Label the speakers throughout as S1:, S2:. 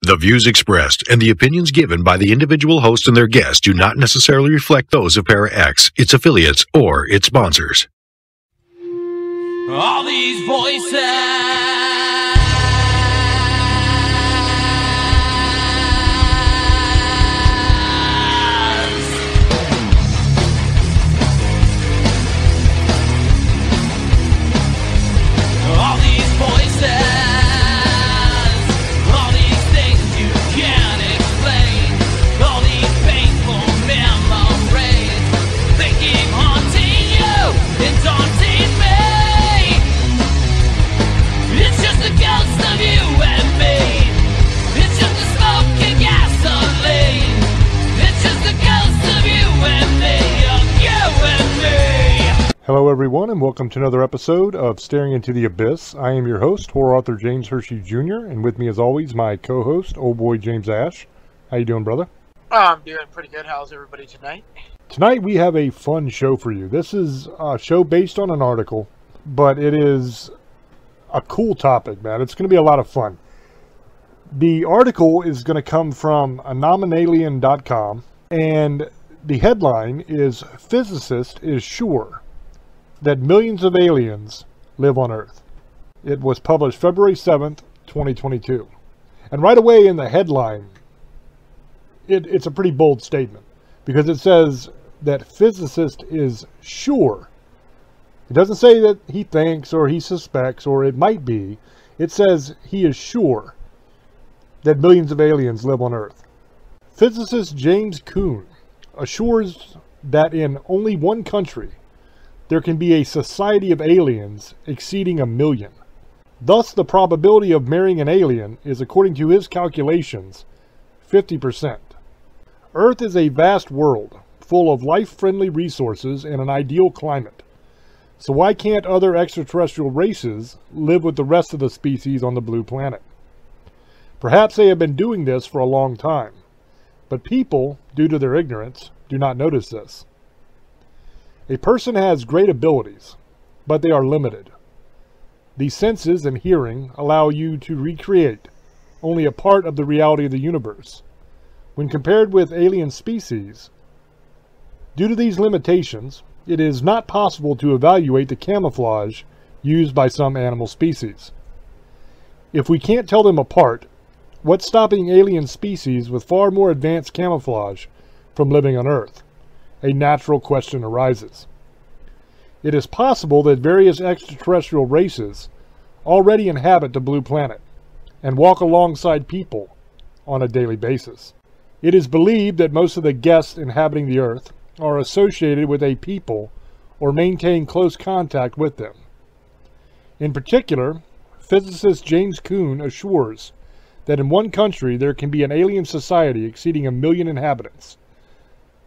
S1: The views expressed and the opinions given by the individual host and their guests do not necessarily reflect those of ParaX, its affiliates, or its sponsors.
S2: All these voices. All these voices. All these things you can't explain. All these painful memories. They keep haunting you and daunting me. It's just the ghost of you and me. It's just the smoke and gasoline. It's just the ghost of you and me. Of you and me.
S3: Hello everyone, and welcome to another episode of Staring Into the Abyss. I am your host, horror author James Hershey Jr., and with me as always, my co-host, old boy James Ash. How you doing, brother?
S4: I'm doing pretty good. How's everybody tonight?
S3: Tonight we have a fun show for you. This is a show based on an article, but it is a cool topic, man. It's going to be a lot of fun. The article is going to come from anomalien.com, and the headline is, "Physicist is sure that millions of aliens live on Earth." It was published February 7th, 2022. And right away in the headline, it's a pretty bold statement, because it says that physicist is sure. It doesn't say that he thinks or he suspects or it might be. It says he is sure that millions of aliens live on Earth. Physicist James Kuhn assures that in only one country there can be a society of aliens exceeding 1 million. Thus, the probability of marrying an alien is, according to his calculations, 50%. Earth is a vast world, full of life-friendly resources and an ideal climate. So why can't other extraterrestrial races live with the rest of the species on the blue planet? Perhaps they have been doing this for a long time, but people, due to their ignorance, do not notice this. A person has great abilities, but they are limited. The senses and hearing allow you to recreate only a part of the reality of the universe. When compared with alien species, due to these limitations, it is not possible to evaluate the camouflage used by some animal species. If we can't tell them apart, what's stopping alien species with far more advanced camouflage from living on Earth? A natural question arises. It is possible that various extraterrestrial races already inhabit the blue planet and walk alongside people on a daily basis. It is believed that most of the guests inhabiting the Earth are associated with a people or maintain close contact with them. In particular, physicist James Kuhn assures that in one country there can be an alien society exceeding 1 million inhabitants.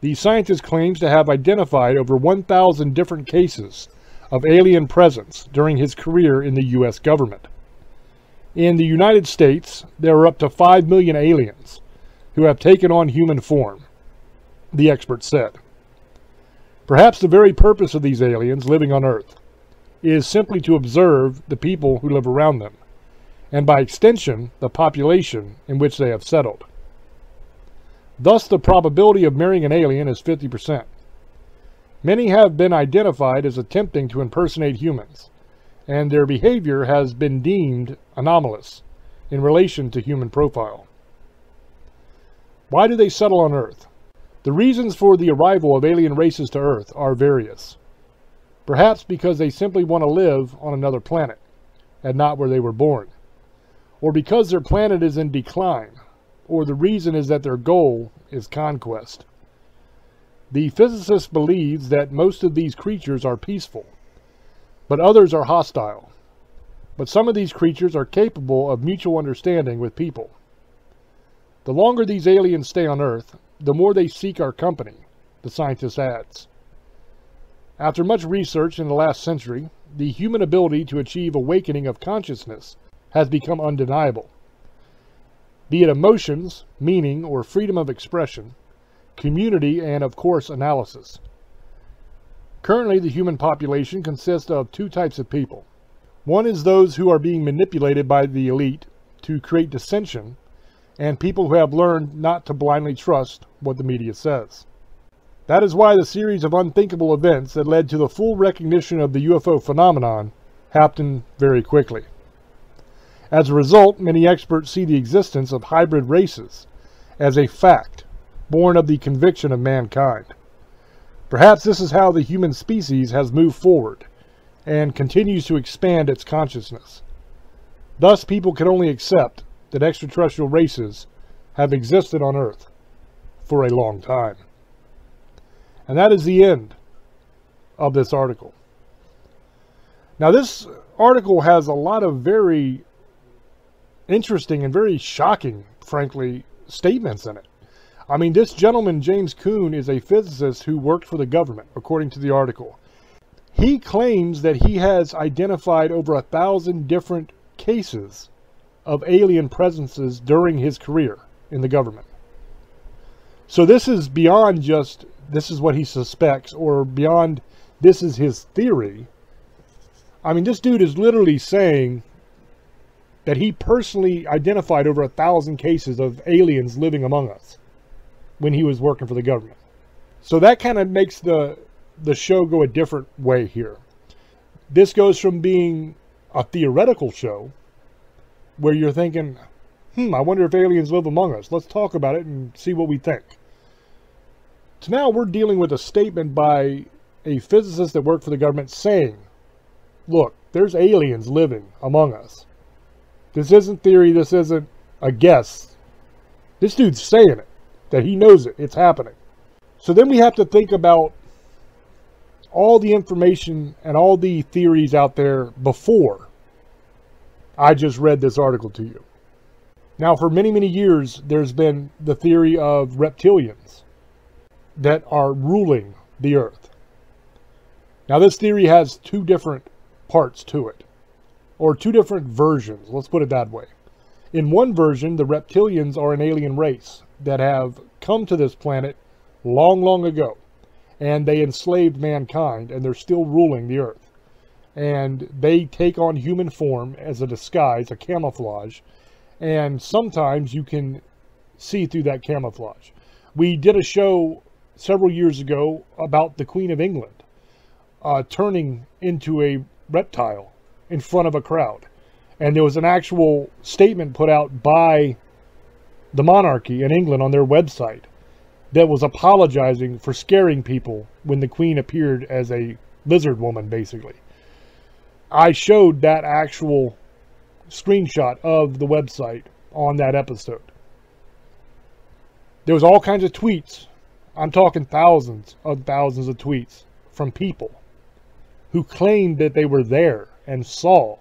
S3: The scientist claims to have identified over 1,000 different cases of alien presence during his career in the U.S. government. In the United States, there are up to 5 million aliens who have taken on human form, the expert said. Perhaps the very purpose of these aliens living on Earth is simply to observe the people who live around them, and by extension, the population in which they have settled. Thus, the probability of marrying an alien is 50%. Many have been identified as attempting to impersonate humans, and their behavior has been deemed anomalous in relation to human profile. Why do they settle on Earth? The reasons for the arrival of alien races to Earth are various. Perhaps because they simply want to live on another planet, and not where they were born. Or because their planet is in decline, or the reason is that their goal is conquest. The physicist believes that most of these creatures are peaceful, but others are hostile. But some of these creatures are capable of mutual understanding with people. The longer these aliens stay on Earth, the more they seek our company, the scientist adds. After much research in the last century, the human ability to achieve awakening of consciousness has become undeniable. Be it emotions, meaning, or freedom of expression, community, and of course analysis. Currently, the human population consists of two types of people. One is those who are being manipulated by the elite to create dissension and people who have learned not to blindly trust what the media says. That is why the series of unthinkable events that led to the full recognition of the UFO phenomenon happened very quickly. As a result, many experts see the existence of hybrid races as a fact born of the conviction of mankind. Perhaps this is how the human species has moved forward and continues to expand its consciousness. Thus, people can only accept that extraterrestrial races have existed on Earth for a long time. And that is the end of this article. Now, this article has a lot of very interesting and very shocking, frankly, statements in it. I mean, this gentleman, James Kuhn, is a physicist who worked for the government, according to the article. He claims that he has identified over 1,000 different cases of alien presences during his career in the government. So this is beyond just, this is what he suspects, or beyond, this is his theory. I mean, this dude is literally saying that he personally identified over 1,000 cases of aliens living among us when he was working for the government. So that kind of makes the show go a different way here. This goes from being a theoretical show where you're thinking, I wonder if aliens live among us. Let's talk about it and see what we think. So now we're dealing with a statement by a physicist that worked for the government saying, look, there's aliens living among us. This isn't theory. This isn't a guess. This dude's saying it, that he knows it. It's happening. So then we have to think about all the information and all the theories out there before I just read this article to you. Now, for many, many years, there's been the theory of reptilians that are ruling the Earth. Now, this theory has two different parts to it, or two different versions. Let's put it that way. In one version, the reptilians are an alien race that have come to this planet long, long ago, and they enslaved mankind, and they're still ruling the Earth. And they take on human form as a disguise, a camouflage, and sometimes you can see through that camouflage. We did a show several years ago about the Queen of England turning into a reptile in front of a crowd. And there was an actual statement put out by the monarchy in England on their website that was apologizing for scaring people when the Queen appeared as a lizard woman, basically. I showed that actual screenshot of the website on that episode. There was all kinds of tweets. I'm talking thousands of tweets from people who claimed that they were there and saw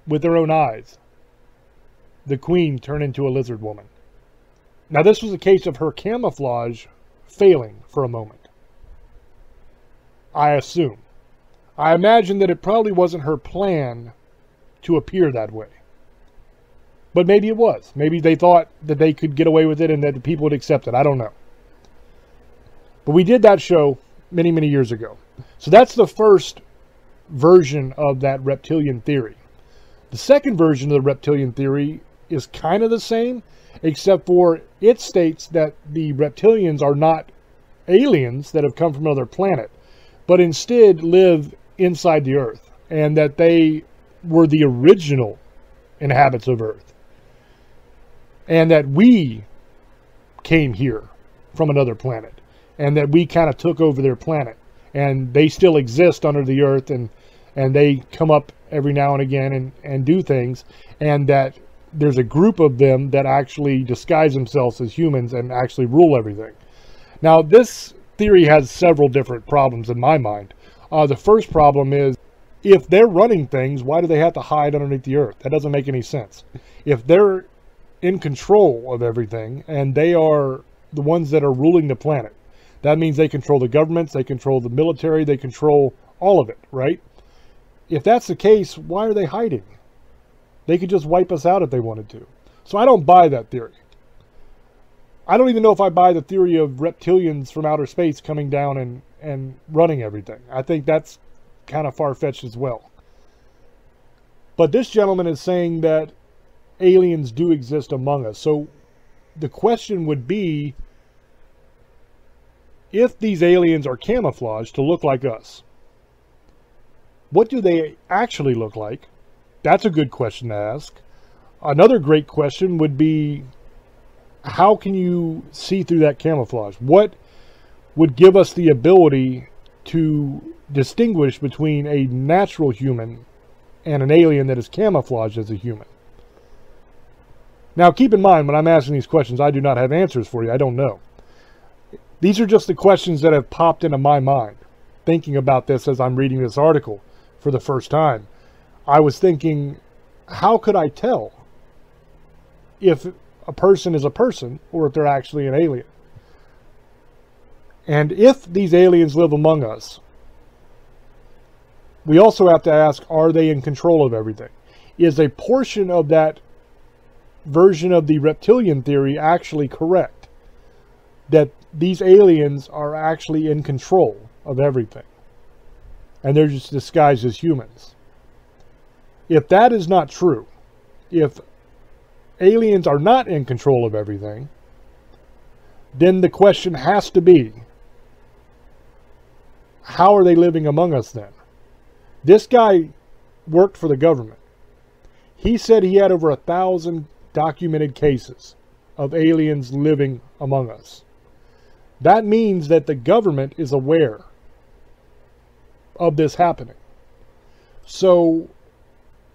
S3: with their own eyes the Queen turn into a lizard woman. Now, this was a case of her camouflage failing for a moment, I assume. I imagine that it probably wasn't her plan to appear that way. But maybe it was. Maybe they thought that they could get away with it and that the people would accept it. I don't know. But we did that show many, many years ago. So that's the first version of that reptilian theory. The second version of the reptilian theory is kind of the same, except for it states that the reptilians are not aliens that have come from another planet, but instead live inside the Earth, and that they were the original inhabitants of Earth, and that we came here from another planet, and that we kind of took over their planet, and they still exist under the Earth, and they come up every now and again and do things, and that there's a group of them that actually disguise themselves as humans and actually rule everything. Now, this theory has several different problems in my mind. The first problem is, if they're running things, why do they have to hide underneath the Earth? That doesn't make any sense. If they're in control of everything, and they are the ones that are ruling the planet, that means they control the governments, they control the military, they control all of it, right? If that's the case, why are they hiding? They could just wipe us out if they wanted to. So I don't buy that theory. I don't even know if I buy the theory of reptilians from outer space coming down and running everything. I think that's kind of far-fetched as well. But this gentleman is saying that aliens do exist among us. So the question would be, if these aliens are camouflaged to look like us, what do they actually look like? That's a good question to ask. Another great question would be, how can you see through that camouflage? What would give us the ability to distinguish between a natural human and an alien that is camouflaged as a human? Now, keep in mind, when I'm asking these questions, I do not have answers for you. I don't know. These are just the questions that have popped into my mind, thinking about this as I'm reading this article for the first time. I was thinking, how could I tell if a person is a person or if they're actually an alien? And if these aliens live among us, we also have to ask, are they in control of everything? Is a portion of that version of the reptilian theory actually correct? That these aliens are actually in control of everything, and they're just disguised as humans. If that is not true, if aliens are not in control of everything, then the question has to be, how are they living among us then? This guy worked for the government. He said he had over 1,000 documented cases of aliens living among us. That means that the government is aware of this happening. So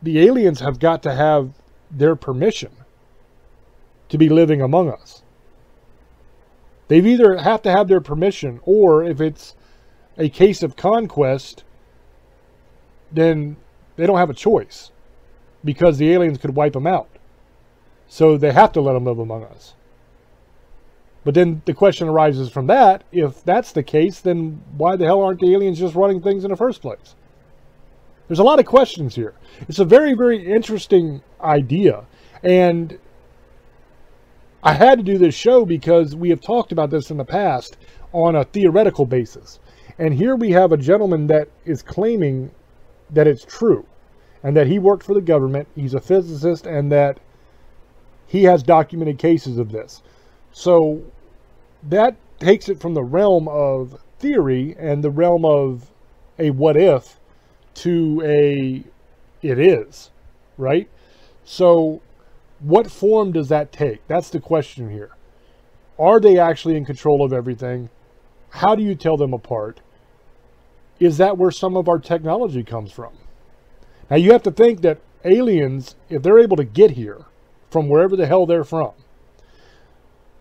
S3: the aliens have got to have their permission to be living among us. They've either have to have their permission, or if it's a case of conquest, then they don't have a choice, because the aliens could wipe them out. So they have to let them live among us. But then the question arises from that, if that's the case, then why the hell aren't the aliens just running things in the first place? There's a lot of questions here. It's a very, very interesting idea. And I had to do this show because we have talked about this in the past on a theoretical basis. And here we have a gentleman that is claiming that it's true, and that he worked for the government, he's a physicist, and that he has documented cases of this. So that takes it from the realm of theory and the realm of a what if to a it is, right? So what form does that take? That's the question here. Are they actually in control of everything? How do you tell them apart? Is that where some of our technology comes from? Now you have to think that aliens, if they're able to get here from wherever the hell they're from,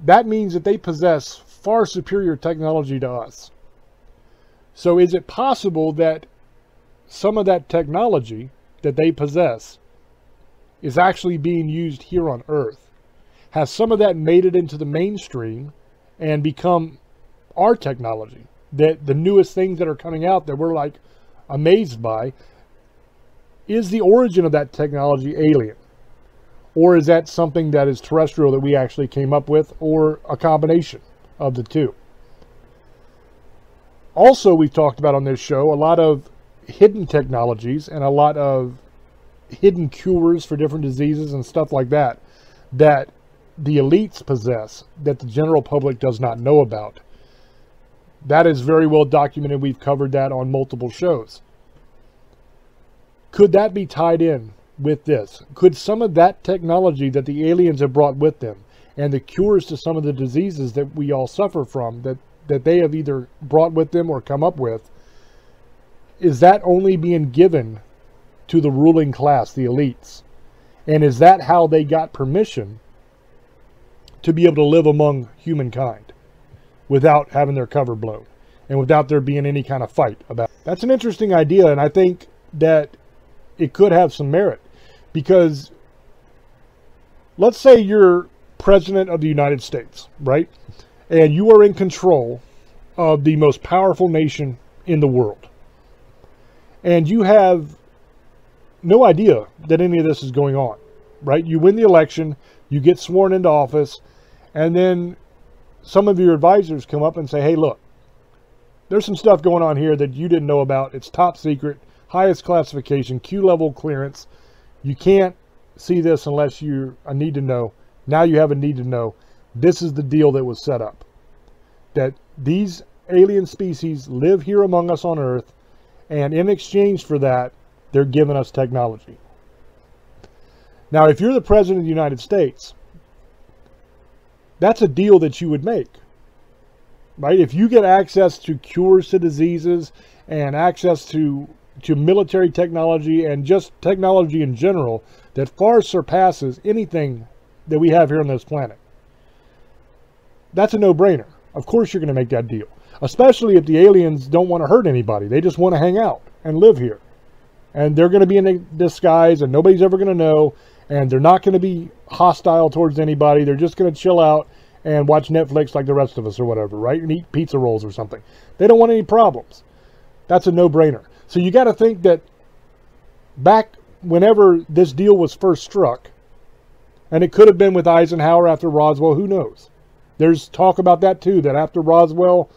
S3: that means that they possess far superior technology to us. So is it possible that some of that technology that they possess is actually being used here on Earth? Has some of that made it into the mainstream and become our technology? That the newest things that are coming out that we're like amazed by, is the origin of that technology alien? Or is that something that is terrestrial that we actually came up with, or a combination of the two? Also, we've talked about on this show a lot of hidden technologies and a lot of hidden cures for different diseases and stuff like that, that the elites possess, that the general public does not know about. That is very well documented. We've covered that on multiple shows. Could that be tied in with this? Could some of that technology that the aliens have brought with them, and the cures to some of the diseases that we all suffer from, that they have either brought with them or come up with, is that only being given to the ruling class, the elites? And is that how they got permission to be able to live among humankind without having their cover blown and without there being any kind of fight about it? That's an interesting idea, and I think that it could have some merit, because let's say you're president of the United States, right? And you are in control of the most powerful nation in the world. And you have no idea that any of this is going on, right? You win the election, you get sworn into office, and then some of your advisors come up and say, hey, look, there's some stuff going on here that you didn't know about. It's top secret, highest classification, Q level clearance. You can't see this unless you're a need to know. Now you have a need to know. This is the deal that was set up. That these alien species live here among us on Earth, and in exchange for that, they're giving us technology. Now, if you're the President of the United States, that's a deal that you would make. Right? If you get access to cures to diseases and access to military technology and just technology in general that far surpasses anything that we have here on this planet, that's a no-brainer. Of course you're going to make that deal. Especially if the aliens don't want to hurt anybody. They just want to hang out and live here. And they're going to be in a disguise and nobody's ever going to know. And they're not going to be hostile towards anybody. They're just going to chill out and watch Netflix like the rest of us or whatever, right? And eat pizza rolls or something. They don't want any problems. That's a no-brainer. So you got to think that back whenever this deal was first struck, and it could have been with Eisenhower after Roswell, who knows? There's talk about that too, that after Roswell,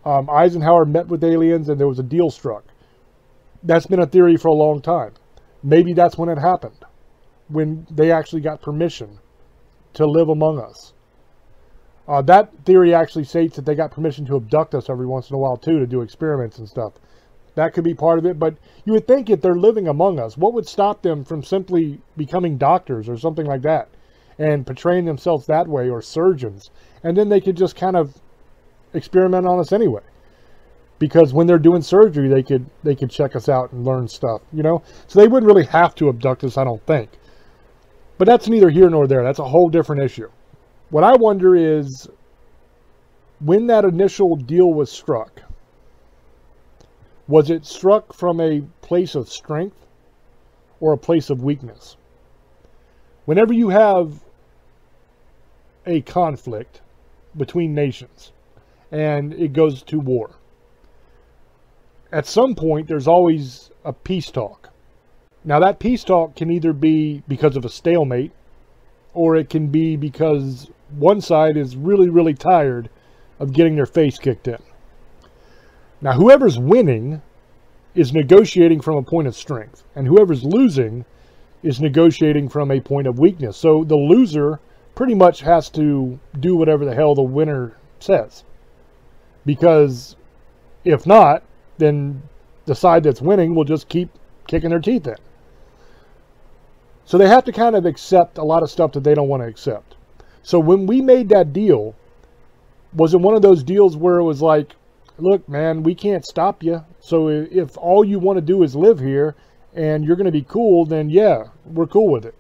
S3: Eisenhower met with aliens and there was a deal struck. That's been a theory for a long time. Maybe that's when it happened, when they actually got permission to live among us. That theory actually states that they got permission to abduct us every once in a while too, to do experiments and stuff. That could be part of it, but you would think if they're living among us, what would stop them from simply becoming doctors or something like that and portraying themselves that way, or surgeons, and then they could just kind of experiment on us anyway, because when they're doing surgery they could check us out and learn stuff, you know. So they wouldn't really have to abduct us, I don't think. But that's neither here nor there. That's a whole different issue. What I wonder is, when that initial deal was struck, was it struck from a place of strength or a place of weakness? Whenever you have a conflict between nations and it goes to war, at some point there's always a peace talk. Now that peace talk can either be because of a stalemate, or it can be because one side is really, really tired of getting their face kicked in. Now whoever's winning is negotiating from a point of strength, and whoever's losing is negotiating from a point of weakness. So the loser pretty much has to do whatever the hell the winner says, because if not, then the side that's winning will just keep kicking their teeth in. So they have to kind of accept a lot of stuff that they don't want to accept. So when we made that deal, was it one of those deals where it was like, look, man, we can't stop you. So if all you want to do is live here and you're going to be cool, then yeah, we're cool with it.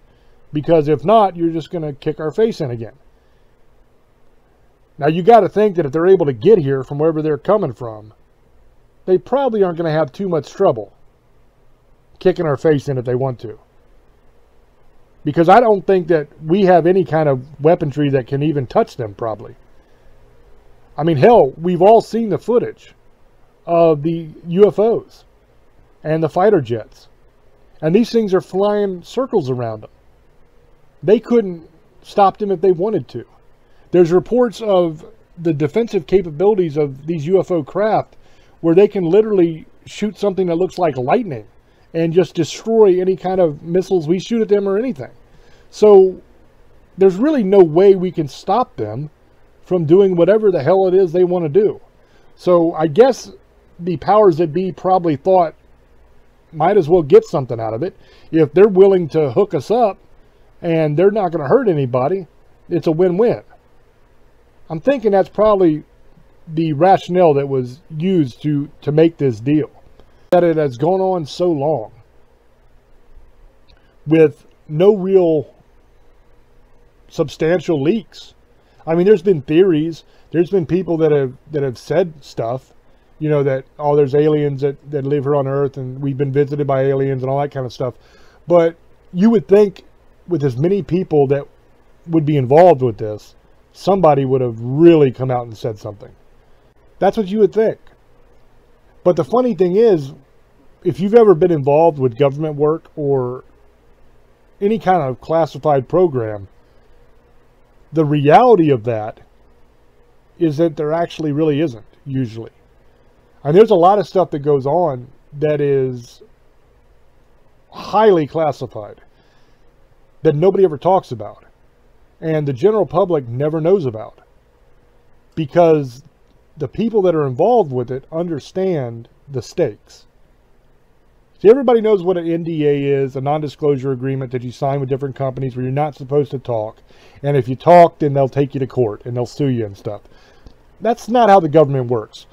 S3: Because if not, you're just going to kick our face in again. Now you got to think that if they're able to get here from wherever they're coming from, they probably aren't going to have too much trouble kicking our face in if they want to. Because I don't think that we have any kind of weaponry that can even touch them, probably. I mean, hell, we've all seen the footage of the UFOs and the fighter jets. And these things are flying circles around them. They couldn't stop them if they wanted to. There's reports of the defensive capabilities of these UFO craft where they can literally shoot something that looks like lightning and just destroy any kind of missiles we shoot at them or anything. So there's really no way we can stop them from doing whatever the hell it is they want to do. So I guess the powers that be probably thought, might as well get something out of it. If they're willing to hook us up and they're not going to hurt anybody, it's a win-win. I'm thinking that's probably the rationale that was used to make this deal. That it has gone on so long with no real substantial leaks. I mean, there's been theories. There's been people that have said stuff, you know, that, oh, there's aliens that live here on Earth and we've been visited by aliens and all that kind of stuff. But you would think with as many people that would be involved with this, somebody would have really come out and said something. That's what you would think. But the funny thing is, if you've ever been involved with government work or any kind of classified program, the reality of that is that there actually really isn't, usually. And there's a lot of stuff that goes on that is highly classified. that nobody ever talks about. And the general public never knows about. Because the people that are involved with it understand the stakes. See, everybody knows what an NDA is, a non-disclosure agreement that you sign with different companies where you're not supposed to talk. And if you talk, then they'll take you to court and they'll sue you and stuff. That's not how the government works.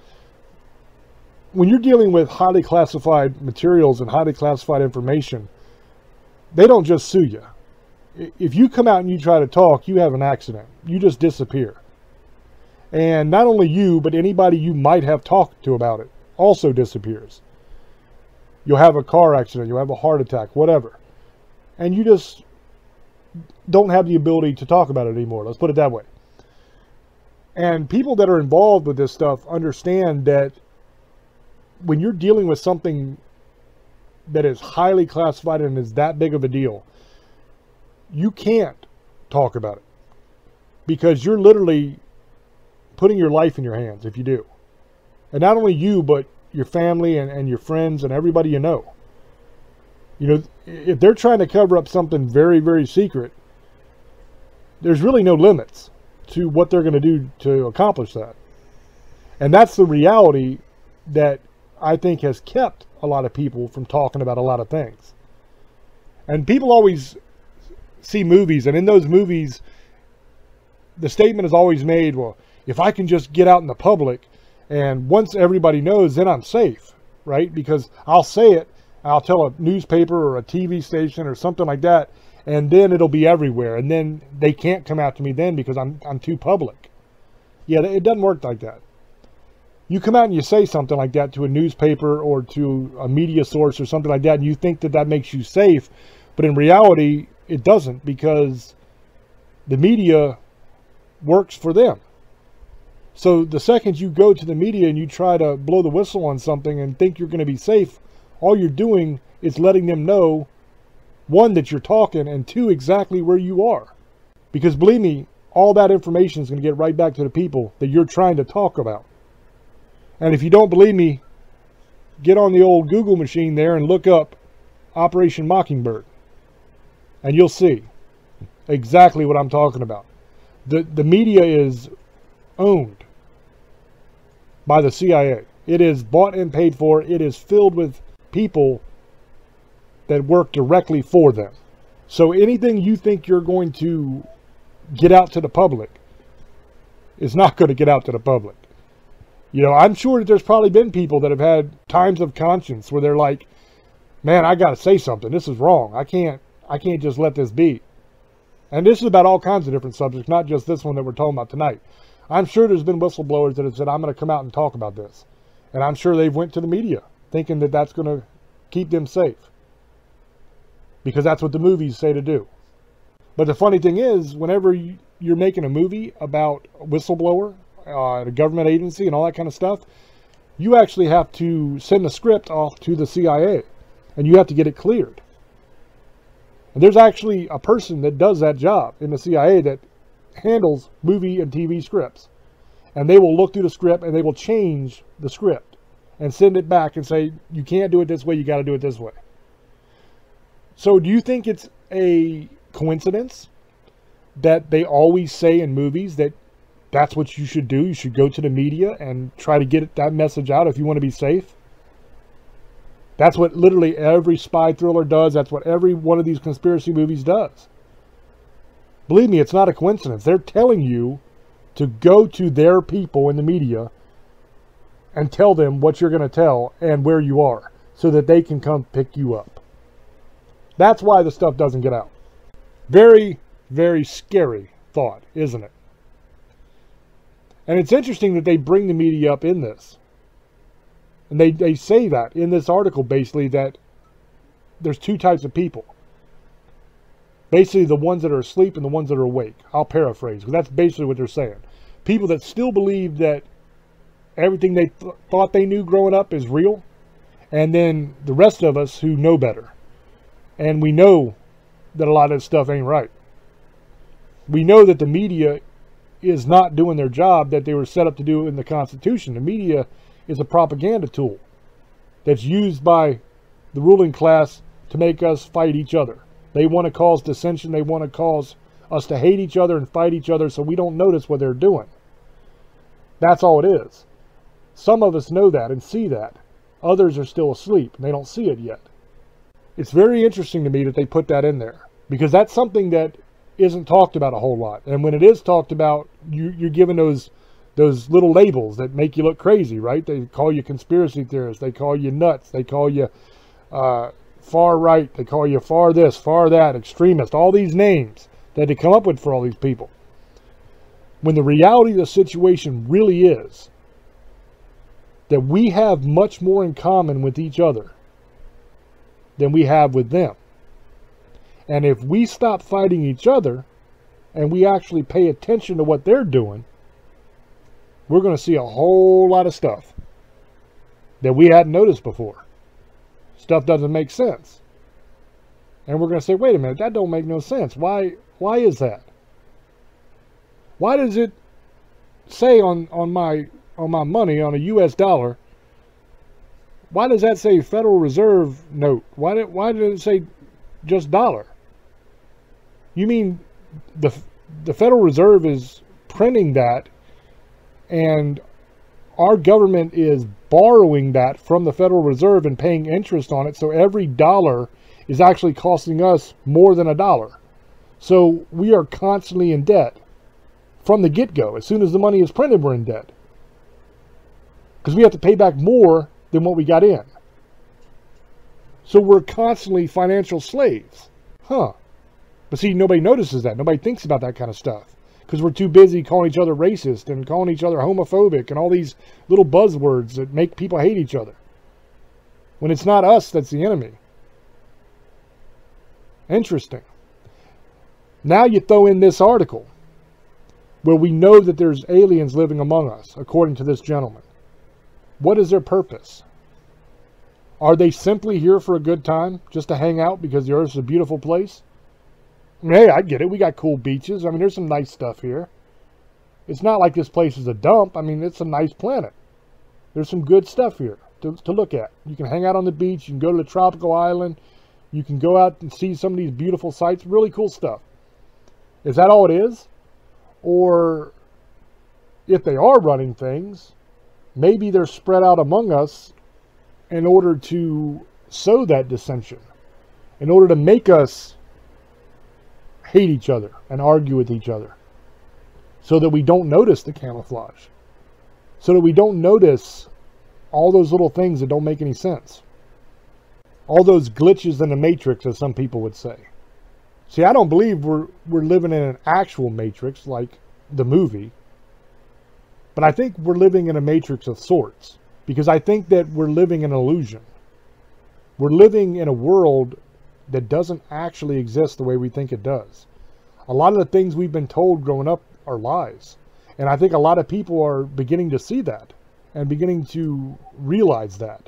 S3: When you're dealing with highly classified materials and highly classified information, they don't just sue you. If you come out and you try to talk, you have an accident. You just disappear. And not only you, but anybody you might have talked to about it also disappears. You'll have a car accident, you'll have a heart attack, whatever. And you just don't have the ability to talk about it anymore. Let's put it that way. And people that are involved with this stuff understand that when you're dealing with something that is highly classified and is that big of a deal, you can't talk about it. Because you're literally putting your life in your hands if you do. And not only you, but your family and your friends and everybody you know. You know, if they're trying to cover up something very, very secret, there's really no limits to what they're going to do to accomplish that. And that's the reality that I think has kept a lot of people from talking about a lot of things. And people always see movies, and in those movies, the statement is always made, well, if I can just get out in the public, and once everybody knows, then I'm safe, right? Because I'll say it, I'll tell a newspaper or a TV station or something like that, and then it'll be everywhere, and then they can't come after me then because I'm too public. Yeah, it doesn't work like that. You come out and you say something like that to a newspaper or to a media source or something like that, and you think that that makes you safe, but in reality, it doesn't, because the media works for them. So the second you go to the media and you try to blow the whistle on something and think you're going to be safe, all you're doing is letting them know, one, that you're talking, and two, exactly where you are. Because believe me, all that information is going to get right back to the people that you're trying to talk about. And if you don't believe me, get on the old Google machine there and look up Operation Mockingbird. And you'll see exactly what I'm talking about. The media is owned by the CIA. It is bought and paid for. It is filled with people that work directly for them. So anything you think you're going to get out to the public is not going to get out to the public. You know, I'm sure that there's probably been people that have had times of conscience where they're like, man, I got to say something. This is wrong. I can't just let this be. And this is about all kinds of different subjects, not just this one that we're talking about tonight. I'm sure there's been whistleblowers that have said, I'm going to come out and talk about this. And I'm sure they've went to the media thinking that that's going to keep them safe. Because that's what the movies say to do. But the funny thing is, whenever you're making a movie about a whistleblower, a government agency and all that kind of stuff, you actually have to send the script off to the CIA. And you have to get it cleared. And there's actually a person that does that job in the CIA that handles movie and TV scripts. And they will look through the script and they will change the script and send it back and say, you can't do it this way, you got to do it this way. So do you think it's a coincidence that they always say in movies that that's what you should do? You should go to the media and try to get that message out if you want to be safe? That's what literally every spy thriller does. That's what every one of these conspiracy movies does. Believe me, it's not a coincidence. They're telling you to go to their people in the media and tell them what you're going to tell and where you are so that they can come pick you up. That's why the stuff doesn't get out. Very, very scary thought, isn't it? And it's interesting that they bring the media up in this. And they say that in this article, basically, that there's two types of people. Basically, the ones that are asleep and the ones that are awake. I'll paraphrase, because that's basically what they're saying. People that still believe that everything they thought they knew growing up is real. And then the rest of us who know better. And we know that a lot of this stuff ain't right. We know that the media is not doing their job that they were set up to do in the Constitution. The media is a propaganda tool that's used by the ruling class to make us fight each other. They want to cause dissension. They want to cause us to hate each other and fight each other so we don't notice what they're doing. That's all it is. Some of us know that and see that. Others are still asleep and they don't see it yet. It's very interesting to me that they put that in there, because that's something that isn't talked about a whole lot. And when it is talked about, you're given those little labels that make you look crazy, right? They call you conspiracy theorists. They call you nuts. They call you far right. They call you far this, far that, extremist. All these names that they come up with for all these people. When the reality of the situation really is that we have much more in common with each other than we have with them. And if we stop fighting each other and we actually pay attention to what they're doing, we're going to see a whole lot of stuff that we hadn't noticed before. Stuff doesn't make sense. And we're going to say, wait a minute, that don't make no sense. Why is that? Why does it say on my money, on a US dollar, why does that say Federal Reserve note? Why did it say just dollar? You mean the Federal Reserve is printing that, and our government is borrowing that from the Federal Reserve and paying interest on it, so every dollar is actually costing us more than a dollar. So we are constantly in debt from the get-go. As soon as the money is printed, we're in debt, because we have to pay back more than what we got in. So we're constantly financial slaves. Huh. But see, nobody notices that. Nobody thinks about that kind of stuff, because we're too busy calling each other racist and calling each other homophobic and all these little buzzwords that make people hate each other, when it's not us that's the enemy. Interesting. Now you throw in this article where we know that there's aliens living among us, according to this gentleman. What is their purpose? Are they simply here for a good time, just to hang out because the Earth's a beautiful place? I mean, hey, I get it. We got cool beaches. I mean, there's some nice stuff here. It's not like this place is a dump. I mean, it's a nice planet. There's some good stuff here to look at. You can hang out on the beach. You can go to the tropical island. You can go out and see some of these beautiful sights. Really cool stuff. Is that all it is? Or if they are running things, maybe they're spread out among us in order to sow that dissension, in order to make us hate each other and argue with each other, so that we don't notice the camouflage, so that we don't notice all those little things that don't make any sense, all those glitches in the matrix, as some people would say. See, I don't believe we're living in an actual matrix like the movie, but I think we're living in a matrix of sorts, because I think that we're living in an illusion. We're living in a world that doesn't actually exist the way we think it does. A lot of the things we've been told growing up are lies. And I think a lot of people are beginning to see that and beginning to realize that.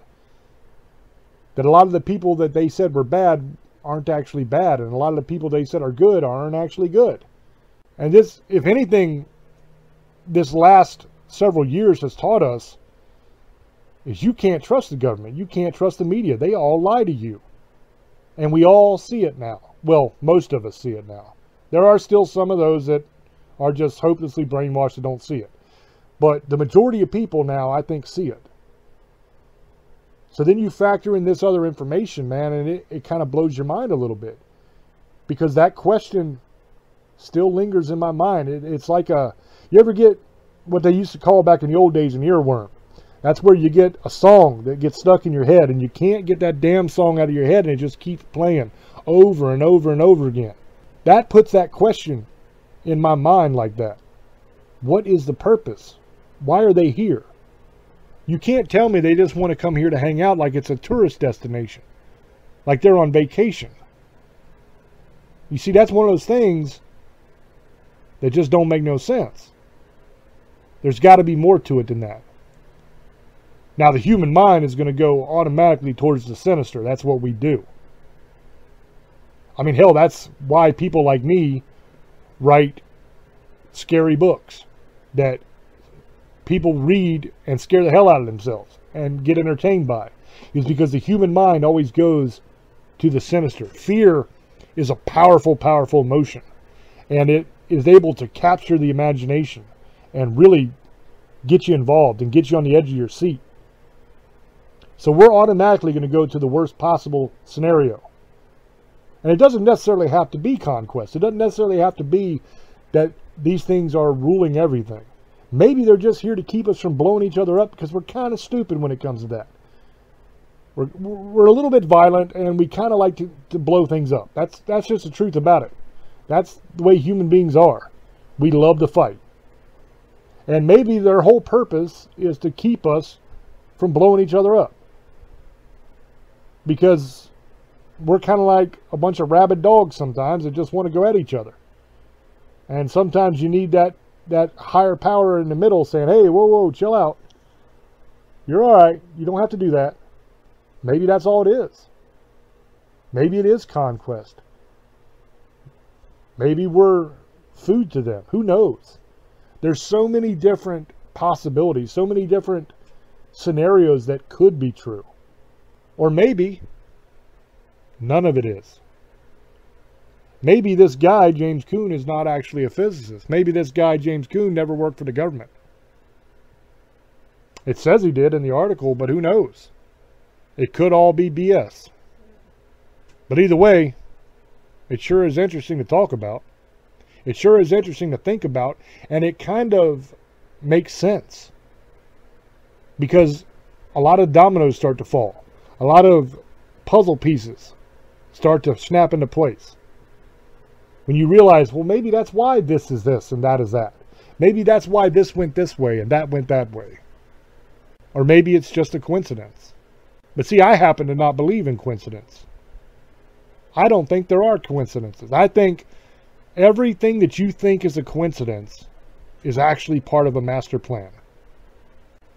S3: That a lot of the people that they said were bad aren't actually bad, and a lot of the people they said are good aren't actually good. And this, if anything, this last several years has taught us is you can't trust the government. You can't trust the media. They all lie to you. And we all see it now. Well, most of us see it now. There are still some of those that are just hopelessly brainwashed and don't see it. But the majority of people now, I think, see it. So then you factor in this other information, man, and it kind of blows your mind a little bit. Because that question still lingers in my mind. It's like you ever get what they used to call back in the old days an earworm? That's where you get a song that gets stuck in your head, and you can't get that damn song out of your head, and it just keeps playing over and over and over again. That puts that question in my mind like that. What is the purpose? Why are they here? You can't tell me they just want to come here to hang out like it's a tourist destination, like they're on vacation. You see, that's one of those things that just don't make no sense. There's got to be more to it than that. Now, the human mind is going to go automatically towards the sinister. That's what we do. I mean, hell, that's why people like me write scary books that people read and scare the hell out of themselves and get entertained by. Is because the human mind always goes to the sinister. Fear is a powerful, powerful emotion. And it is able to capture the imagination and really get you involved and get you on the edge of your seat. So we're automatically going to go to the worst possible scenario. And it doesn't necessarily have to be conquest. It doesn't necessarily have to be that these things are ruling everything. Maybe they're just here to keep us from blowing each other up because we're kind of stupid when it comes to that. We're a little bit violent and we kind of like to blow things up. That's just the truth about it. That's the way human beings are. We love to fight. And maybe their whole purpose is to keep us from blowing each other up. Because we're kind of like a bunch of rabid dogs sometimes that just want to go at each other. And sometimes you need that higher power in the middle saying, hey, whoa, chill out. You're all right. You don't have to do that. Maybe that's all it is. Maybe it is conquest. Maybe we're food to them. Who knows? There's so many different possibilities, so many different scenarios that could be true. Or maybe none of it is. Maybe this guy, James Coon, is not actually a physicist. Maybe this guy, James Coon, never worked for the government. It says he did in the article, but who knows? It could all be BS. But either way, it sure is interesting to talk about. It sure is interesting to think about, and it kind of makes sense. Because a lot of dominoes start to fall. A lot of puzzle pieces start to snap into place. When you realize, well, maybe that's why this is this and that is that. Maybe that's why this went this way and that went that way. Or maybe it's just a coincidence. But see, I happen to not believe in coincidence. I don't think there are coincidences. I think everything that you think is a coincidence is actually part of a master plan.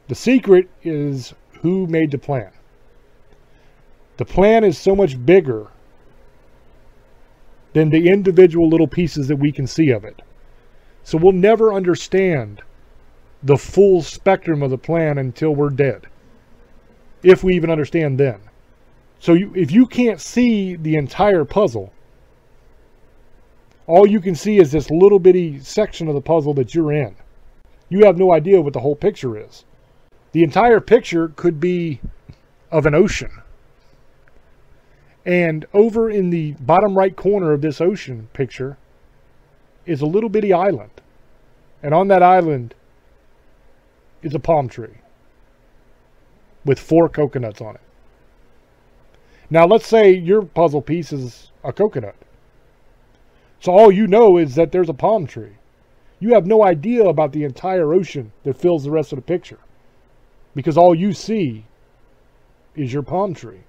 S3: The secret is who made the plan. The plan is so much bigger than the individual little pieces that we can see of it. So we'll never understand the full spectrum of the plan until we're dead. If we even understand then. So if you can't see the entire puzzle, all you can see is this little bitty section of the puzzle that you're in. You have no idea what the whole picture is. The entire picture could be of an ocean. And over in the bottom right corner of this ocean picture is a little bitty island. And on that island is a palm tree with 4 coconuts on it. Now let's say your puzzle piece is a coconut. So all you know is that there's a palm tree. You have no idea about the entire ocean that fills the rest of the picture. Because all you see is your palm tree.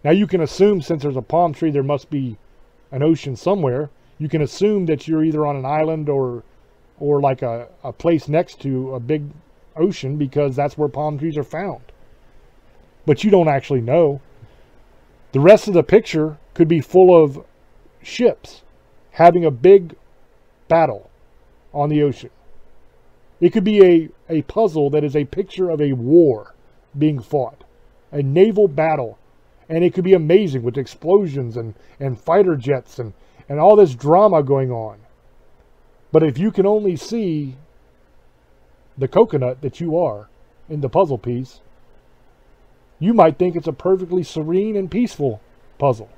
S3: Now you can assume since there's a palm tree there must be an ocean somewhere. You can assume that you're either on an island or like a place next to a big ocean because that's where palm trees are found. But you don't actually know. The rest of the picture could be full of ships having a big battle on the ocean. It could be a puzzle that is a picture of a war being fought, a naval battle, and it could be amazing with explosions and fighter jets and all this drama going on. But if you can only see the coconut that you are in the puzzle piece, you might think it's a perfectly serene and peaceful puzzle.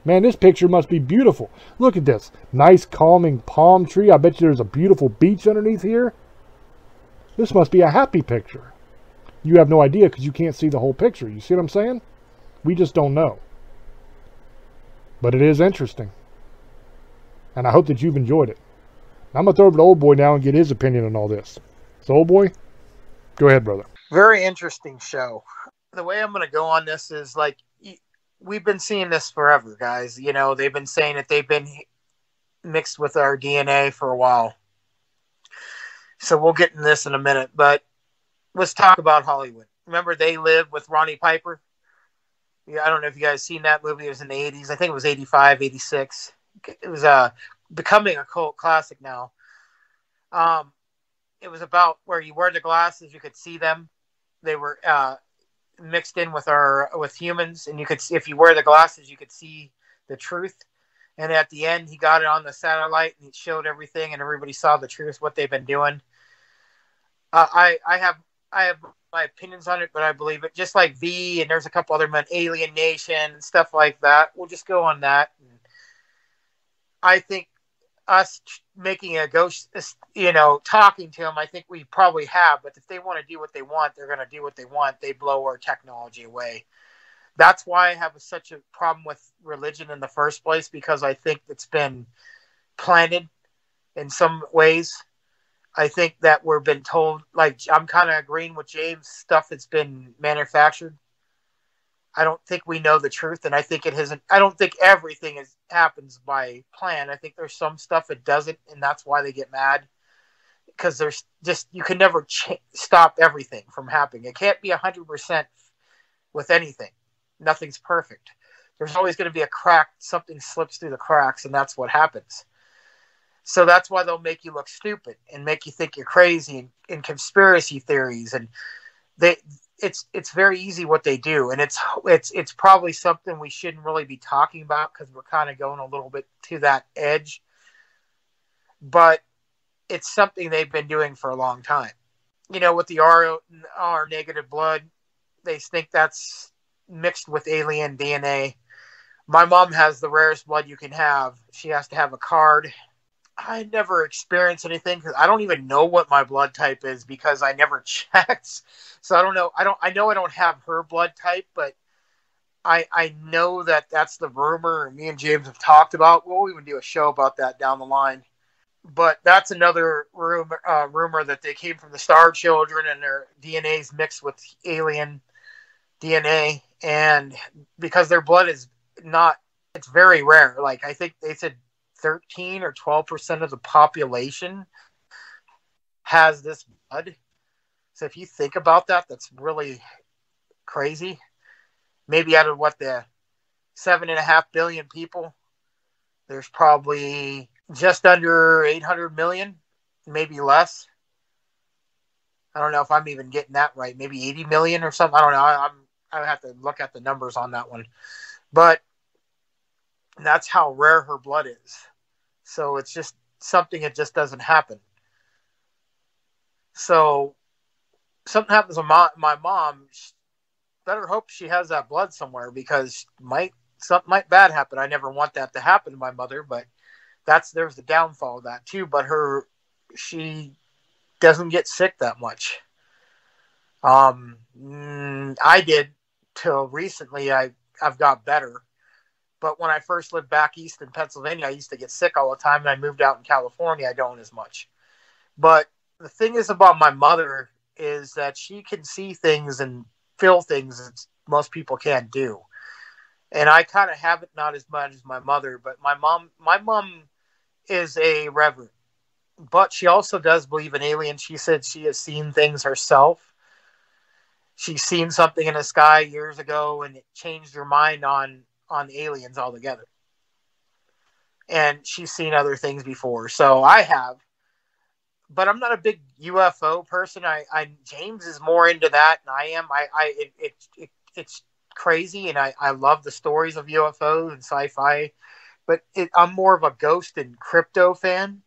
S3: Man, this picture must be beautiful. Look at this. Nice, calming palm tree. I bet you there's a beautiful beach underneath here. This must be a happy picture. You have no idea because you can't see the whole picture. You see what I'm saying? We just don't know. But it is interesting. And I hope that you've enjoyed it. I'm going to throw over to Old Boy now and get his opinion on all this. So, Old Boy, go ahead, brother.
S4: Very interesting show. The way I'm going to go on this is like, we've been seeing this forever, guys. You know, they've been saying that they've been mixed with our DNA for a while. So we'll get in this in a minute. But let's talk about Hollywood. Remember They Live with Ronnie Piper? Yeah, I don't know if you guys seen that movie. It was in the 80s. I think it was 85, 86. It was becoming a cult classic now. It was about where you wear the glasses, you could see them. They were mixed in with humans, and you could, if you wear the glasses, you could see the truth. And at the end, he got it on the satellite and he showed everything, and everybody saw the truth, what they've been doing. I have my opinions on it, but I believe it. Just like V, and there's a couple other men, Alien Nation and stuff like that. We'll just go on that. And I think us making a ghost, talking to them, I think we probably have. But if they want to do what they want, they're going to do what they want. They blow our technology away. That's why I have such a problem with religion in the first place, because I think it's been planted in some ways. I think that we've been told, like, I'm kind of agreeing with James, stuff that's been manufactured. I don't think we know the truth, and I think it hasn't. I don't think everything happens by plan. I think there's some stuff it doesn't, and that's why they get mad. Because there's just, you can never stop everything from happening. It can't be 100% with anything. Nothing's perfect. There's always going to be a crack. Something slips through the cracks, and that's what happens. So that's why they'll make you look stupid and make you think you're crazy, and conspiracy theories, and it's very easy what they do, and it's probably something we shouldn't really be talking about because we're kind of going a little bit to that edge. But it's something they've been doing for a long time. With the R negative blood, they think that's mixed with alien DNA. My mom has the rarest blood you can have. She has to have a card. I never experienced anything because I don't even know what my blood type is because I never checked. So I don't know. I know I don't have her blood type, but I know that that's the rumor, and me and James have talked about. We'll even do a show about that down the line. But that's another rumor that they came from the Star Children and their DNA is mixed with alien DNA, and because their blood is not, it's very rare. Like, I think they said 13 or 12% of the population has this blood. So if you think about that, that's really crazy. Maybe out of the 7.5 billion people, there's probably just under 800 million, maybe less. I don't know if I'm even getting that right. Maybe 80 million or something. I don't know. I have to look at the numbers on that one. But that's how rare her blood is. So it's just something that just doesn't happen. So something happens with my mom, better hope she has that blood somewhere, because something might bad happen. I never want that to happen to my mother, but there's the downfall of that too. But she doesn't get sick that much. I did till recently. I've got better. But when I first lived back east in Pennsylvania, I used to get sick all the time, and I moved out in California, I don't as much. But the thing is about my mother is that she can see things and feel things that most people can't do. And I kind of have it, not as much as my mother, but my mom is a reverend, but she also does believe in aliens. She said she has seen things herself. She's seen something in the sky years ago, and it changed her mind on aliens altogether. And she's seen other things before. So I have, but I'm not a big UFO person. James is more into that than I am. It's crazy, and I love the stories of UFOs and sci-fi, but I'm more of a ghost and crypto fan.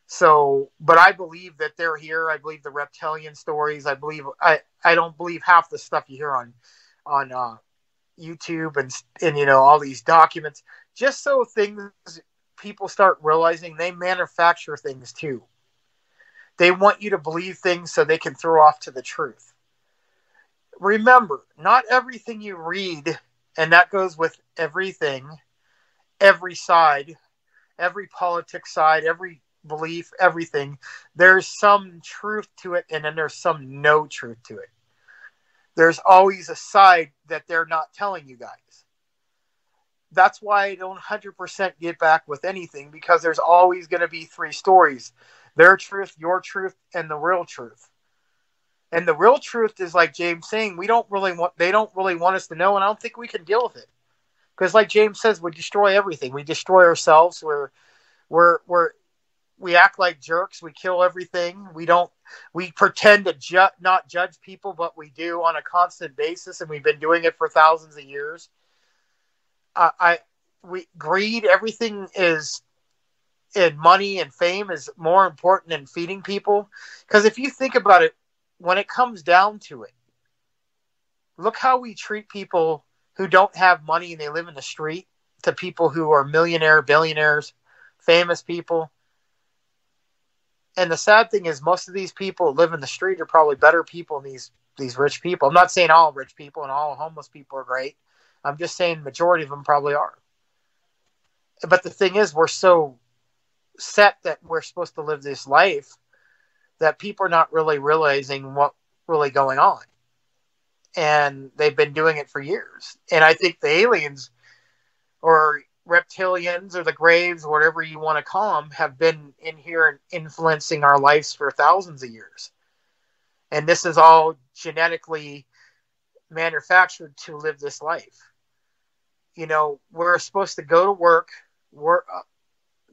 S4: So, but I believe that they're here. I believe the reptilian stories. I don't believe half the stuff you hear on YouTube and all these documents. Just so people start realizing they manufacture things too. They want you to believe things so they can throw off to the truth. Remember, not everything you read, and that goes with everything, every side, every politics side, every belief, everything, there's some truth to it, and then there's some no truth to it. There's always a side that they're not telling you guys. That's why I don't 100% get back with anything, because there's always going to be three stories. Their truth, your truth, and the real truth. And the real truth is, like James saying, they don't really want us to know, and I don't think we can deal with it. Because like James says, we destroy everything. We destroy ourselves. We act like jerks. We kill everything. We pretend to not judge people, but we do on a constant basis, and we've been doing it for thousands of years. greed, everything is, and money and fame is more important than feeding people. Because if you think about it, when it comes down to it, look how we treat people who don't have money and they live in the street to people who are millionaire, billionaires, famous people. And the sad thing is most of these people who live in the street are probably better people than these rich people. I'm not saying all rich people and all homeless people are great. I'm just saying the majority of them probably are. But the thing is, we're so set that we're supposed to live this life that people are not really realizing what's really going on. And they've been doing it for years. And I think the aliens or reptilians or the graves, whatever you want to call them, have been in here and influencing our lives for thousands of years. And this is all genetically manufactured to live this life. You know, we're supposed to go to work,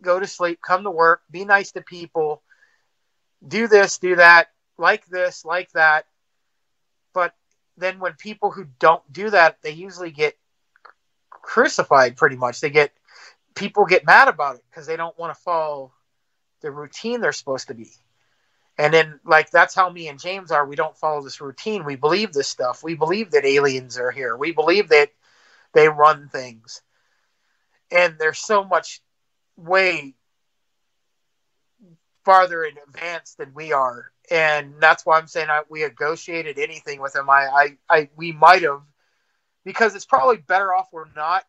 S4: go to sleep, come to work, be nice to people, do this, do that, like this, like that. But then when people who don't do that, they usually get crucified pretty much. People get mad about it because they don't want to follow the routine they're supposed to be. And then, like, that's how me and James are. We don't follow this routine. We believe this stuff. We believe that aliens are here. We believe that they run things. And there's so much way farther in advance than we are. And that's why I'm saying we negotiated anything with them. We might have, because it's probably better off we're not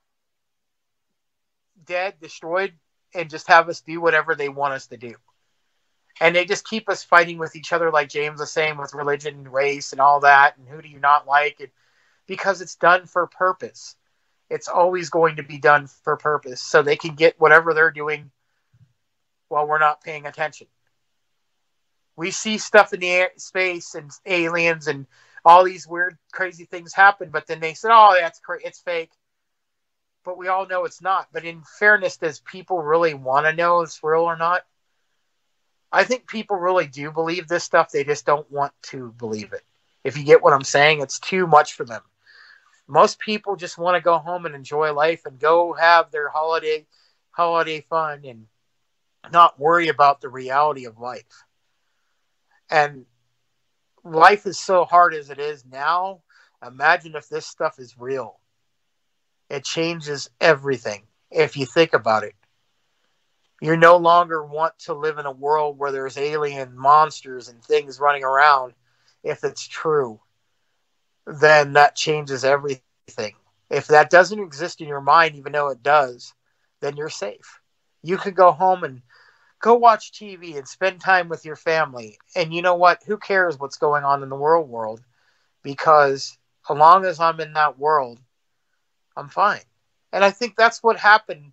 S4: dead, destroyed, and just have us do whatever they want us to do. And they just keep us fighting with each other, like James was saying, with religion and race and all that, and who do you not like, and because it's done for purpose. It's always going to be done for purpose, so they can get whatever they're doing while we're not paying attention. We see stuff in the air, space and aliens and all these weird, crazy things happen, but then they said, oh, it's fake. But we all know it's not. But in fairness, does people really want to know if it's real or not? I think people really do believe this stuff. They just don't want to believe it. If you get what I'm saying, it's too much for them. Most people just want to go home and enjoy life and go have their holiday fun and not worry about the reality of life. And life is so hard as it is now. Imagine if this stuff is real. It changes everything if you think about it. You no longer want to live in a world where there's alien monsters and things running around. If it's true, then that changes everything. If that doesn't exist in your mind, even though it does, then you're safe. You could go home and go watch TV and spend time with your family. And you know what? Who cares what's going on in the world? Because as long as I'm in that world, I'm fine. And I think that's what happened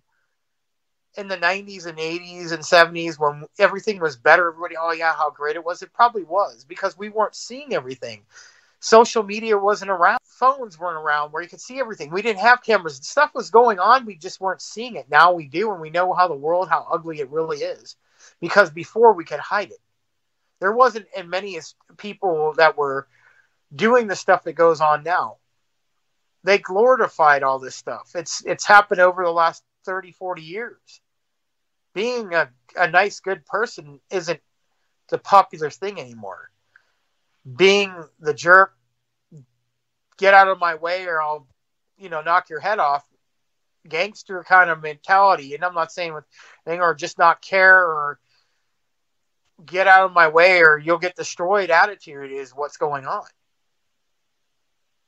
S4: in the 90s and 80s and 70s when everything was better. Everybody, oh yeah, how great it was. It probably was because we weren't seeing everything. Social media wasn't around. Phones weren't around where you could see everything. We didn't have cameras. Stuff was going on. We just weren't seeing it. Now we do, and we know how ugly it really is. Because before we could hide it. There wasn't as many people that were doing the stuff that goes on now. They glorified all this stuff. It's happened over the last 30, 40 years. Being a nice, good person isn't the popular thing anymore. Being the jerk, get out of my way or I'll, knock your head off, gangster kind of mentality. And I'm not saying or just not care or get out of my way or you'll get destroyed attitude is what's going on.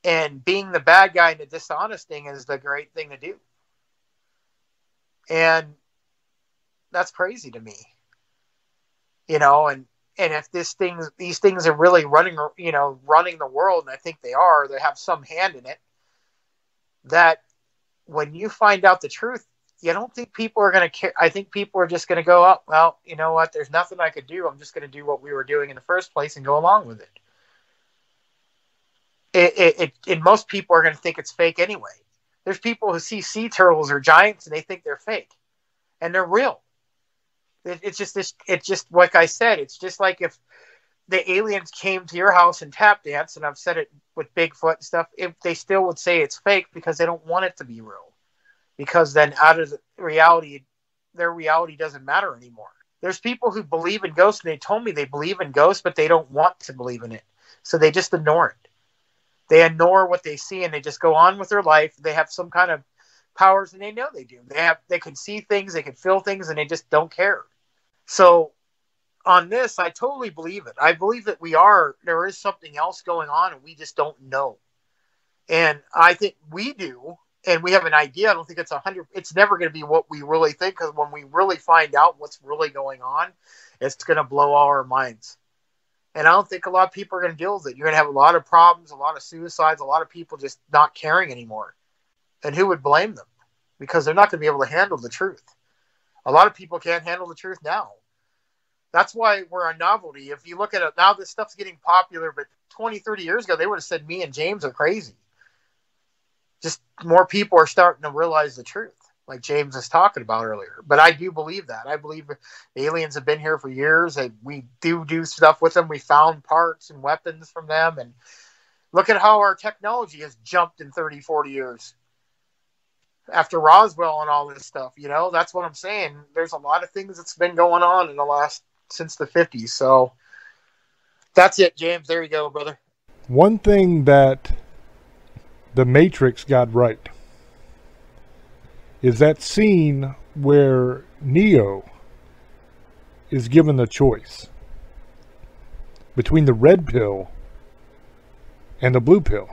S4: And being the bad guy and the dishonest thing is the great thing to do. And that's crazy to me. And if these things are really running the world, and I think they are, they have some hand in it, that when you find out the truth, you don't think people are going to care. I think people are just going to go, oh, well, you know what? There's nothing I could do. I'm just going to do what we were doing in the first place and go along with it. And most people are going to think it's fake anyway. There's people who see sea turtles or giants and they think they're fake, and they're real. It's just like I said. It's just like if the aliens came to your house and tap dance, and I've said it with Bigfoot and stuff, they still would say it's fake because they don't want it to be real. because then out of the reality, their reality doesn't matter anymore. There's people who believe in ghosts, and they told me they believe in ghosts, but they don't want to believe in it. So they just ignore it. They ignore what they see, and they just go on with their life. They have some kind of powers, and they know they do. They can see things, they can feel things, and they just don't care. So on this, I totally believe it. I believe that there is something else going on, and we just don't know. And I think we do, and we have an idea. I don't think it's never going to be what we really think, because when we really find out what's really going on, it's going to blow all our minds. And I don't think a lot of people are going to deal with it. You're going to have a lot of problems, a lot of suicides, a lot of people just not caring anymore. And who would blame them? Because they're not going to be able to handle the truth. A lot of people can't handle the truth now. That's why we're a novelty. If you look at it now, this stuff's getting popular, but 20, 30 years ago, they would have said me and James are crazy. Just more people are starting to realize the truth, like James was talking about earlier. But I do believe that. I believe aliens have been here for years, and we do stuff with them. We found parts and weapons from them. And look at how our technology has jumped in 30, 40 years. After Roswell and all this stuff, that's what I'm saying. There's a lot of things that's been going on since the 50s. So that's it, James. There you go, brother.
S3: One thing that The Matrix got right is that scene where Neo is given the choice between the red pill and the blue pill.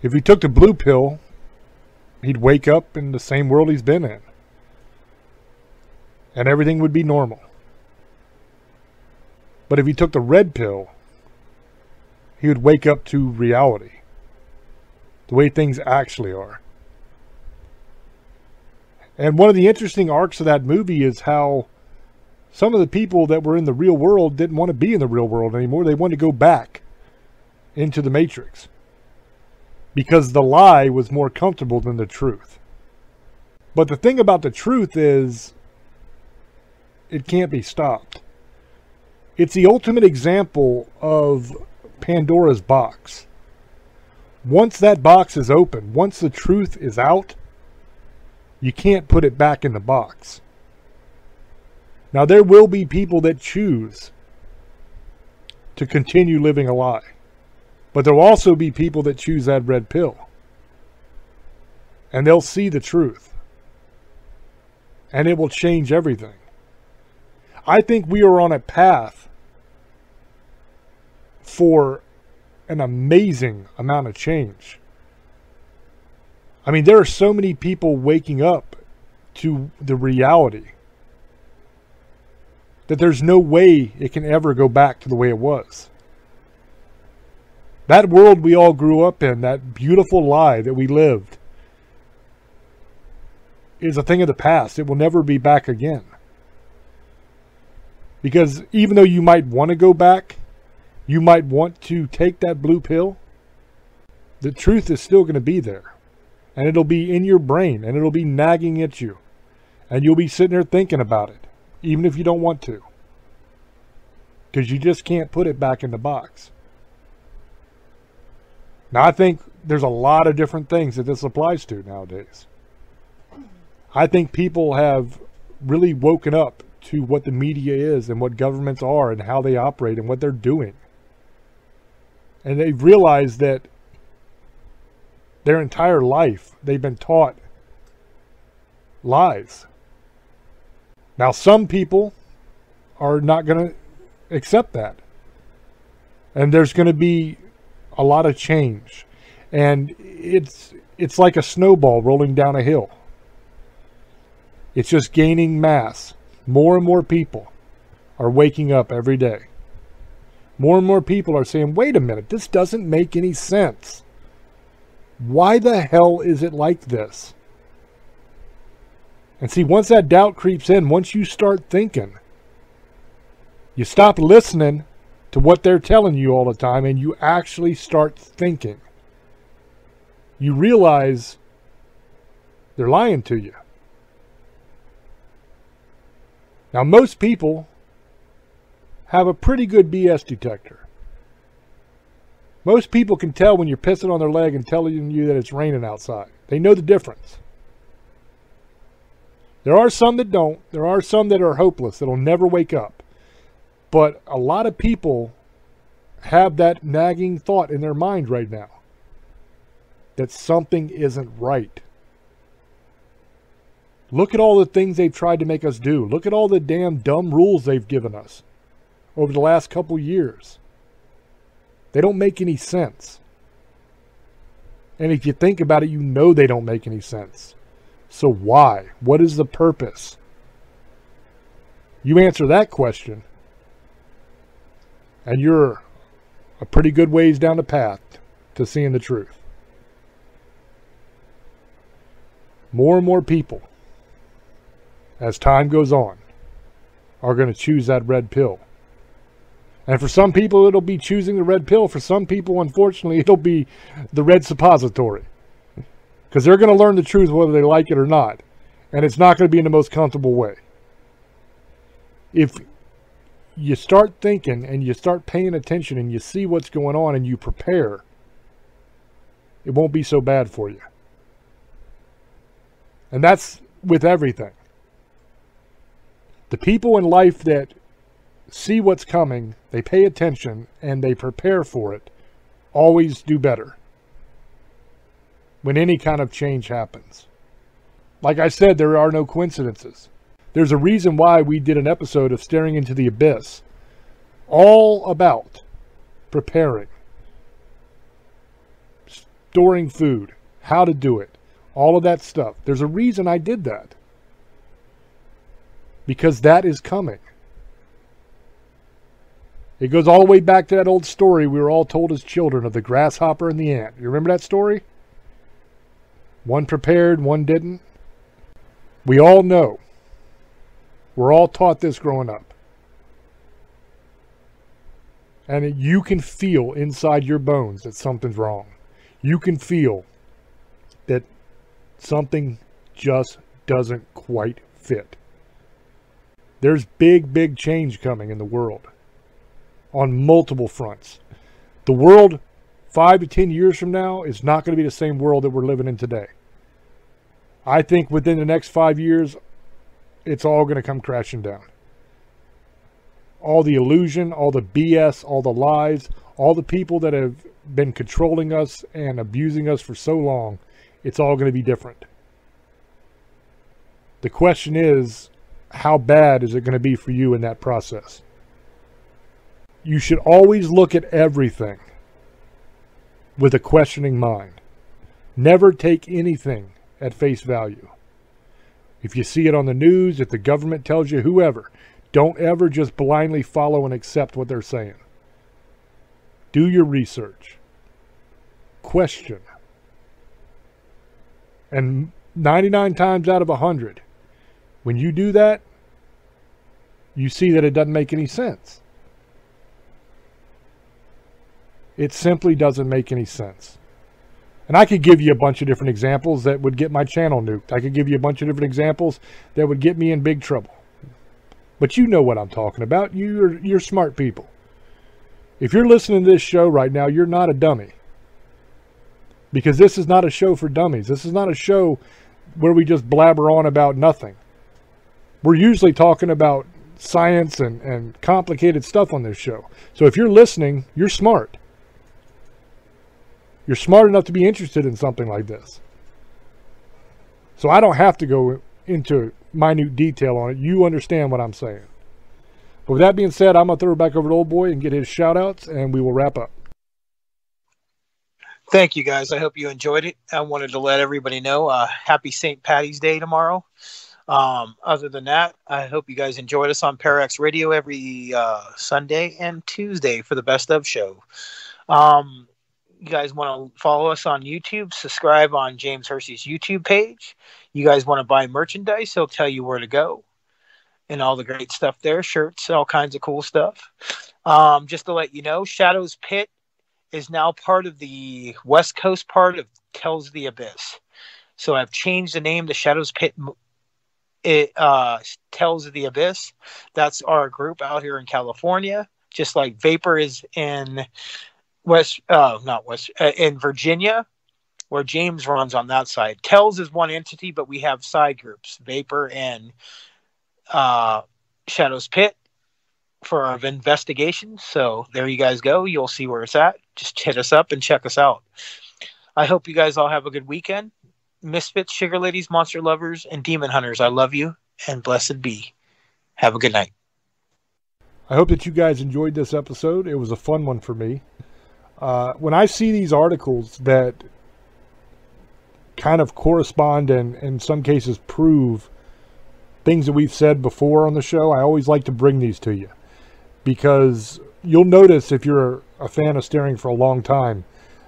S3: If he took the blue pill, he'd wake up in the same world he's been in, and everything would be normal. But if he took the red pill, he would wake up to reality, the way things actually are. And one of the interesting arcs of that movie is how some of the people that were in the real world didn't want to be in the real world anymore. They wanted to go back into the Matrix because the lie was more comfortable than the truth. But the thing about the truth is, it can't be stopped. It's the ultimate example of Pandora's box. Once that box is open, once the truth is out, you can't put it back in the box. Now, there will be people that choose to continue living a lie. But there will also be people that choose that red pill. And they'll see the truth. And it will change everything. I think we are on a path for an amazing amount of change. I mean, there are so many people waking up to the reality that there's no way it can ever go back to the way it was. That world we all grew up in, that beautiful lie that we lived, is a thing of the past. It will never be back again. Because even though you might want to go back, you might want to take that blue pill, the truth is still going to be there. And it'll be in your brain, and it'll be nagging at you. And you'll be sitting there thinking about it, even if you don't want to. Because you just can't put it back in the box. Now, I think there's a lot of different things that this applies to nowadays. I think people have really woken up to what the media is and what governments are and how they operate and what they're doing. And they've realized that their entire life they've been taught lies. Now, some people are not going to accept that. And there's going to be a lot of change. And it's like a snowball rolling down a hill. It's just gaining mass. More and more people are waking up every day. More and more people are saying, wait a minute, this doesn't make any sense. Why the hell is it like this? And see, once that doubt creeps in, once you start thinking, you stop listening to what they're telling you all the time and you actually start thinking. You realize they're lying to you. Now, most people have a pretty good BS detector. Most people can tell when you're pissing on their leg and telling you that it's raining outside. They know the difference. There are some that don't. There are some that are hopeless, that'll never wake up. But a lot of people have that nagging thought in their mind right now that something isn't right. Look at all the things they've tried to make us do. Look at all the damn dumb rules they've given us over the last couple years. They don't make any sense. And if you think about it, you know they don't make any sense. So why? What is the purpose? You answer that question, and you're a pretty good ways down the path to seeing the truth. More and more people, as time goes on, are going to choose that red pill. And for some people, it'll be choosing the red pill. For some people, unfortunately, it'll be the red suppository. Because they're going to learn the truth whether they like it or not. And it's not going to be in the most comfortable way. If you start thinking and you start paying attention and you see what's going on and you prepare, it won't be so bad for you. And that's with everything. The people in life that see what's coming, they pay attention, and they prepare for it, always do better when any kind of change happens. Like I said, there are no coincidences. There's a reason why we did an episode of Staring into the Abyss, all about preparing, storing food, how to do it, all of that stuff. There's a reason I did that. Because that is coming. It goes all the way back to that old story we were all told as children of the grasshopper and the ant. You remember that story? One prepared, one didn't. We all know. We're all taught this growing up. And you can feel inside your bones that something's wrong. You can feel that something just doesn't quite fit. There's big, big change coming in the world on multiple fronts. The world 5 to 10 years from now is not going to be the same world that we're living in today. I think within the next 5 years, it's all going to come crashing down. All the illusion, all the BS, all the lies, all the people that have been controlling us and abusing us for so long, it's all going to be different. The question is, how bad is it going to be for you in that process? You should always look at everything with a questioning mind. Never take anything at face value. If you see it on the news, if the government tells you, whoever, don't ever just blindly follow and accept what they're saying. Do your research. Question. And 99 times out of 100, when you do that, you see that it doesn't make any sense. It simply doesn't make any sense. And I could give you a bunch of different examples that would get my channel nuked. I could give you a bunch of different examples that would get me in big trouble. But you know what I'm talking about. You're smart people. If you're listening to this show right now, you're not a dummy. Because this is not a show for dummies. This is not a show where we just blabber on about nothing. We're usually talking about science and complicated stuff on this show. So if you're listening, you're smart. You're smart enough to be interested in something like this. So I don't have to go into minute detail on it. You understand what I'm saying. But with that being said, I'm going to throw it back over to Old Boy and get his shout outs, and we will wrap up.
S4: Thank you, guys. I hope you enjoyed it. I wanted to let everybody know happy St. Patty's Day tomorrow. Other than that, I hope you guys enjoyed us on Parax Radio every Sunday and Tuesday for the Best of show. You guys want to follow us on YouTube, subscribe on James Hersey's YouTube page. You guys want to buy merchandise, he'll tell you where to go. And all the great stuff there, shirts, all kinds of cool stuff. Just to let you know, Shadow's Pit is now part of the West Coast part of Tells the Abyss. So I've changed the name to Shadow's Pit. It Tells the Abyss. That's our group out here in California. Just like Vapor is in not West, in Virginia, where James runs on that side. Kells is one entity, but we have side groups, Vapor and Shadow's Pit, for our investigations. So there you guys go. You'll see where it's at. Just hit us up and check us out. I hope you guys all have a good weekend. Misfits, Sugar Ladies, Monster Lovers, and Demon Hunters, I love you, and blessed be. Have a good night.
S3: I hope that you guys enjoyed this episode. It was a fun one for me. When I see these articles that kind of correspond and in some cases prove things that we've said before on the show, I always like to bring these to you. Because you'll notice, if you're a fan of Staring for a long time,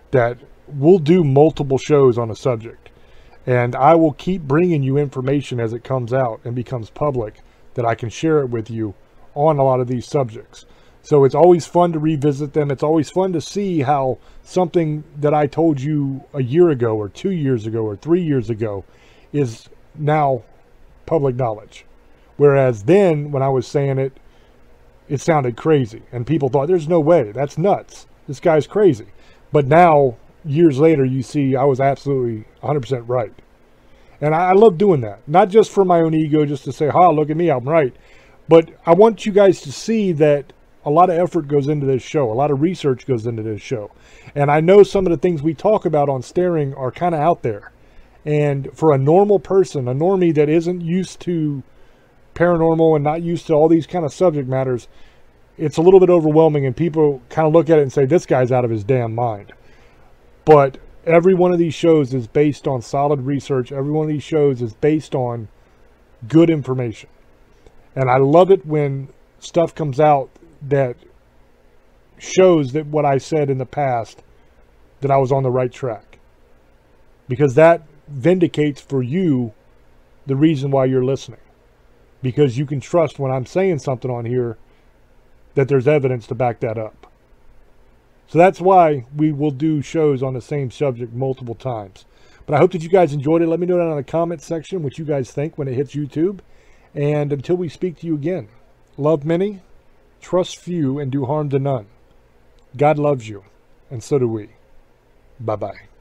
S3: that we'll do multiple shows on a subject. And I will keep bringing you information as it comes out and becomes public, that I can share it with you on a lot of these subjects. So it's always fun to revisit them. It's always fun to see how something that I told you a year ago or 2 years ago or 3 years ago is now public knowledge. Whereas then, when I was saying it, it sounded crazy. And people thought, there's no way. That's nuts. This guy's crazy. But now, years later, you see I was absolutely 100% right. And I love doing that. Not just for my own ego, just to say, ha, look at me, I'm right. But I want you guys to see that a lot of effort goes into this show. A lot of research goes into this show. And I know some of the things we talk about on Staring are kind of out there. And for a normal person, a normie that isn't used to paranormal and not used to all these kind of subject matters, it's a little bit overwhelming, and people kind of look at it and say, this guy's out of his damn mind. But every one of these shows is based on solid research. Every one of these shows is based on good information. And I love it when stuff comes out that shows that what I said in the past, that I was on the right track. Because that vindicates for you the reason why you're listening. Because you can trust when I'm saying something on here that there's evidence to back that up. So that's why we will do shows on the same subject multiple times. But I hope that you guys enjoyed it. Let me know down in the comments section what you guys think when it hits YouTube. And until we speak to you again, love many, trust few, and do harm to none. God loves you, and so do we. Bye-bye.